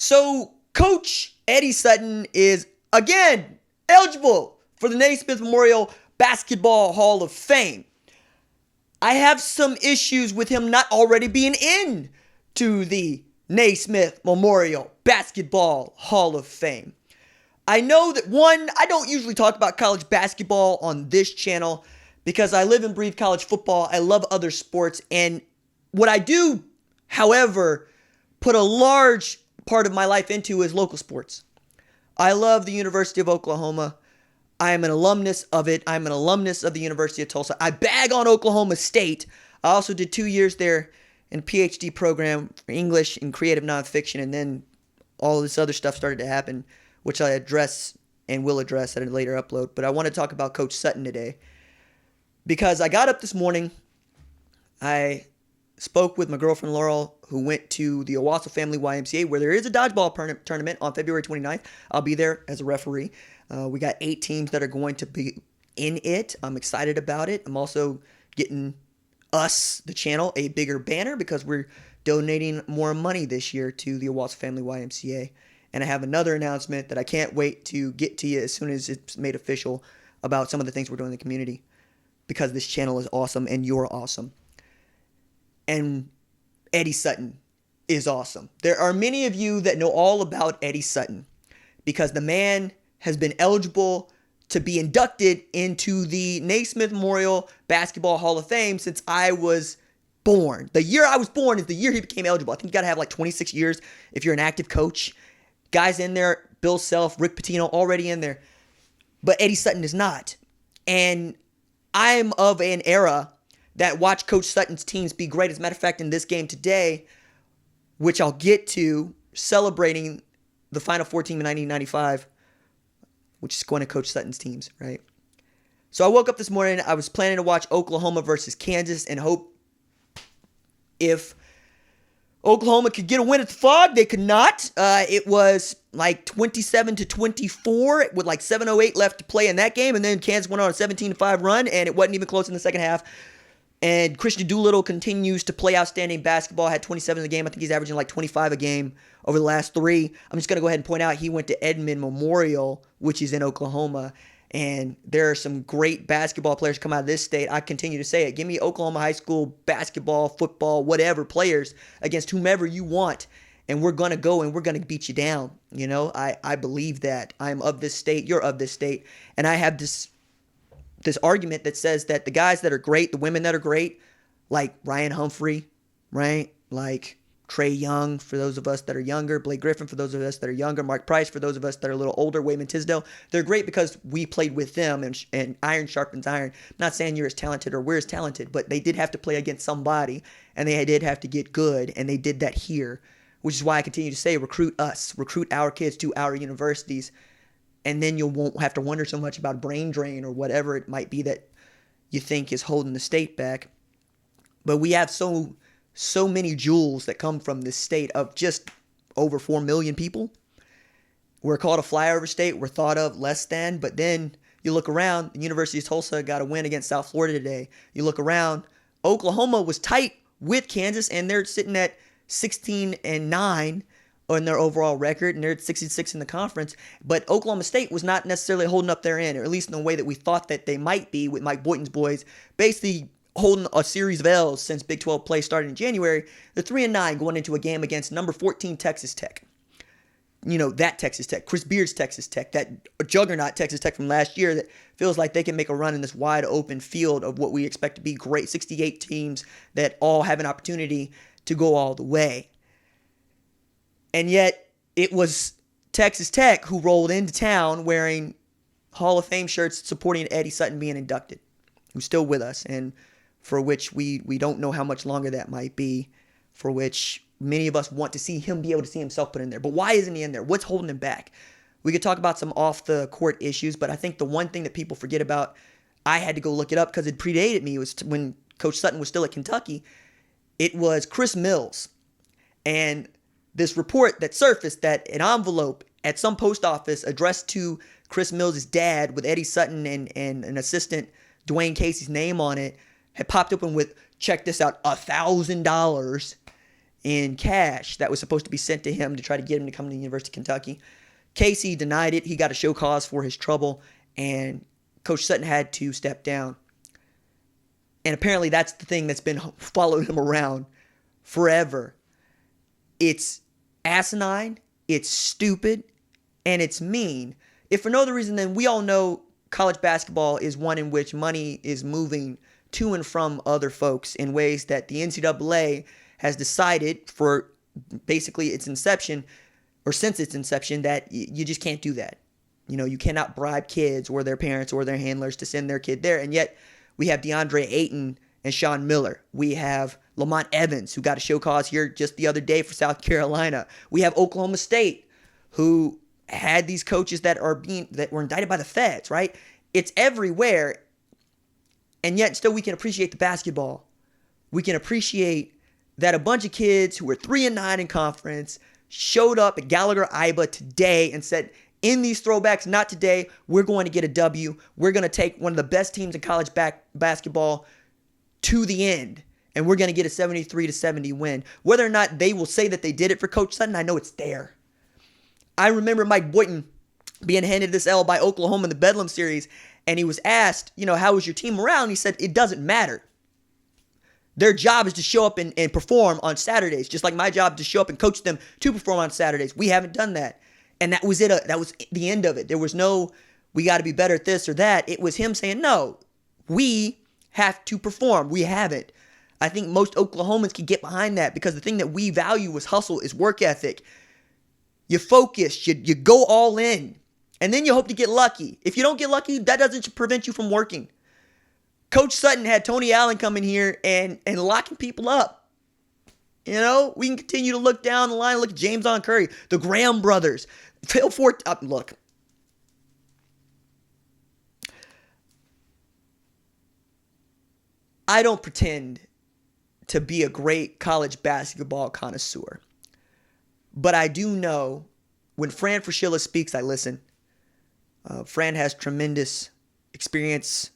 So Coach Eddie Sutton is again eligible for the Naismith Memorial Basketball Hall of Fame. I have some issues with him not already being in to the Naismith Memorial Basketball Hall of Fame. I know that I don't usually talk about college basketball on this channel because I live and breathe college football. I love other sports. And what I do, however, put a large part of my life into is local sports. I love the University of Oklahoma. I am an alumnus of it. I'm an alumnus of the University of Tulsa. I bag on Oklahoma State. I also did 2 years there in a PhD program for English and creative nonfiction. And then all this other stuff started to happen, which I address and will address at a later upload. But I want to talk about Coach Sutton today because I got up this morning. I spoke with my girlfriend Laurel, who went to the Owasso Family YMCA, where there is a dodgeball tournament on February 29th. I'll be there as a referee. We got 8 teams that are going to be in it. I'm excited about it. I'm also getting us, the channel, a bigger banner because we're donating more money this year to the Owasso Family YMCA. And I have another announcement that I can't wait to get to you as soon as it's made official about some of the things we're doing in the community because this channel is awesome and you're awesome. And Eddie Sutton is awesome. There are many of you that know all about Eddie Sutton because the man has been eligible to be inducted into the Naismith Memorial Basketball Hall of Fame since I was born. The year I was born is the year he became eligible. I think you got to have like 26 years if you're an active coach. Guys in there, Bill Self, Rick Pitino, already in there. But Eddie Sutton is not. And I'm of an era that watched Coach Sutton's teams be great. As a matter of fact, in this game today, which I'll get to, celebrating the Final Four team in 1995, which is going to Coach Sutton's teams, right? So I woke up this morning. I was planning to watch Oklahoma versus Kansas and hope if Oklahoma could get a win at the Fog. They could not. It was like 27-24 with like 7:08 left to play in that game. And then Kansas went on a 17-5 run, and it wasn't even close in the second half. And Christian Doolittle continues to play outstanding basketball. Had 27 in the game. I think he's averaging like 25 a game over the last 3. I'm just going to go ahead and point out he went to Edmond Memorial, which is in Oklahoma. And there are some great basketball players come out of this state. I continue to say it. Give me Oklahoma high school basketball, football, whatever players against whomever you want. And we're going to go and we're going to beat you down. You know, I believe that. I'm of this state. You're of this state. And I have this argument that says that the guys that are great, the women that are great, like Ryan Humphrey, right? Like Trey Young, for those of us that are younger, Blake Griffin, for those of us that are younger, Mark Price, for those of us that are a little older, Wayman Tisdale. They're great because we played with them and iron sharpens iron. I'm not saying you're as talented or we're as talented, but they did have to play against somebody and they did have to get good, and they did that here, which is why I continue to say recruit us, recruit our kids to our universities. And then you won't have to wonder so much about brain drain or whatever it might be that you think is holding the state back. But we have so many jewels that come from this state of just over 4 million people. We're called a flyover state. We're thought of less than. But then you look around, the University of Tulsa got a win against South Florida today. You look around, Oklahoma was tight with Kansas, and they're sitting at 16-9. On their overall record, and they're at 66 in the conference. But Oklahoma State was not necessarily holding up their end, or at least in the way that we thought that they might be with Mike Boynton's boys, basically holding a series of L's since Big 12 play started in January. They're 3-9 going into a game against number 14 Texas Tech. You know, that Texas Tech, Chris Beard's Texas Tech, that juggernaut Texas Tech from last year that feels like they can make a run in this wide open field of what we expect to be great 68 teams that all have an opportunity to go all the way. And yet, it was Texas Tech who rolled into town wearing Hall of Fame shirts supporting Eddie Sutton being inducted, who's still with us, and for which we don't know how much longer that might be, for which many of us want to see him be able to see himself put in there. But why isn't he in there? What's holding him back? We could talk about some off-the-court issues, but I think the one thing that people forget about, I had to go look it up because it predated me, was when Coach Sutton was still at Kentucky. It was Chris Mills. And this report that surfaced that an envelope at some post office addressed to Chris Mills' dad with Eddie Sutton and an assistant, Dwayne Casey's name on it, had popped open with, check this out, $1,000 in cash that was supposed to be sent to him to try to get him to come to the University of Kentucky. Casey denied it. He got a show cause for his trouble, and Coach Sutton had to step down. And apparently that's the thing that's been following him around forever. It's asinine, it's stupid, and it's mean. If for no other reason, then we all know college basketball is one in which money is moving to and from other folks in ways that the NCAA has decided for basically its inception, or since its inception, that you just can't do that. You know, you cannot bribe kids or their parents or their handlers to send their kid there. And yet we have DeAndre Ayton and Sean Miller. We have Lamont Evans, who got a show cause here just the other day for South Carolina. We have Oklahoma State, who had these coaches that were indicted by the feds, right? It's everywhere. And yet still we can appreciate the basketball. We can appreciate that a bunch of kids who were 3-9 in conference showed up at Gallagher-Iba today and said, in these throwbacks, not today, we're going to get a W. We're going to take one of the best teams in college basketball to the end, and we're going to get a 73-70 win. Whether or not they will say that they did it for Coach Sutton, I know it's there. I remember Mike Boynton being handed this L by Oklahoma in the Bedlam series, and he was asked, how was your team morale? And he said, it doesn't matter. Their job is to show up and perform on Saturdays, just like my job to show up and coach them to perform on Saturdays. We haven't done that. And that was it. That was the end of it. There was no, we got to be better at this or that. It was him saying, no, we have to perform. We haven't. I think most Oklahomans can get behind that, because the thing that we value is hustle, is work ethic. You focus, you go all in, and then you hope to get lucky. If you don't get lucky, that doesn't prevent you from working. Coach Sutton had Tony Allen come in here and locking people up. We can continue to look down the line. Look at James on Curry, the Graham brothers, Phil Fort. Look, I don't pretend to be a great college basketball connoisseur, but I do know when Fran Fraschilla speaks, I listen. Fran has tremendous experience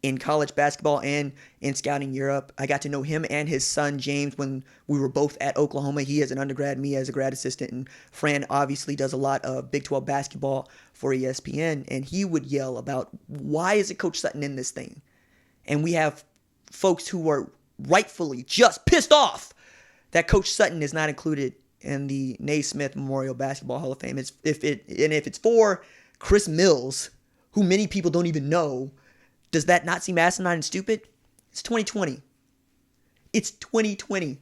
in college basketball and in scouting Europe. I got to know him and his son James when we were both at Oklahoma. He as an undergrad, me as a grad assistant, and Fran obviously does a lot of Big 12 basketball for ESPN, and he would yell about, why isn't Coach Sutton in this thing? And we have folks who are rightfully just pissed off that Coach Sutton is not included in the Naismith Memorial Basketball Hall of Fame. If it's for Chris Mills, who many people don't even know, does that not seem asinine and stupid? It's 2020. It's 2020.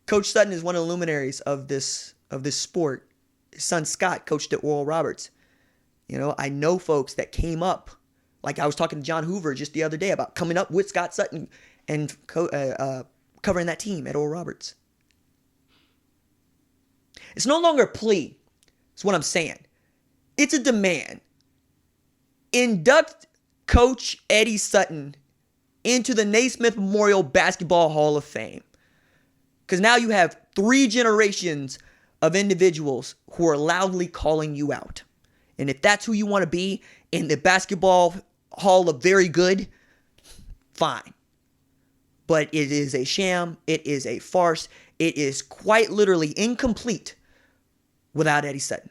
Coach Sutton is one of the luminaries of this sport. His son Scott coached at Oral Roberts. I know folks that came up. Like I was talking to John Hoover just the other day about coming up with Scott Sutton and covering that team at Oral Roberts. It's no longer a plea. That's what I'm saying. It's a demand. Induct Coach Eddie Sutton into the Naismith Memorial Basketball Hall of Fame. Because now you have 3 generations of individuals who are loudly calling you out. And if that's who you want to be in the Basketball Hall of Very Good, fine. But it is a sham. It is a farce. It is quite literally incomplete without Eddie Sutton.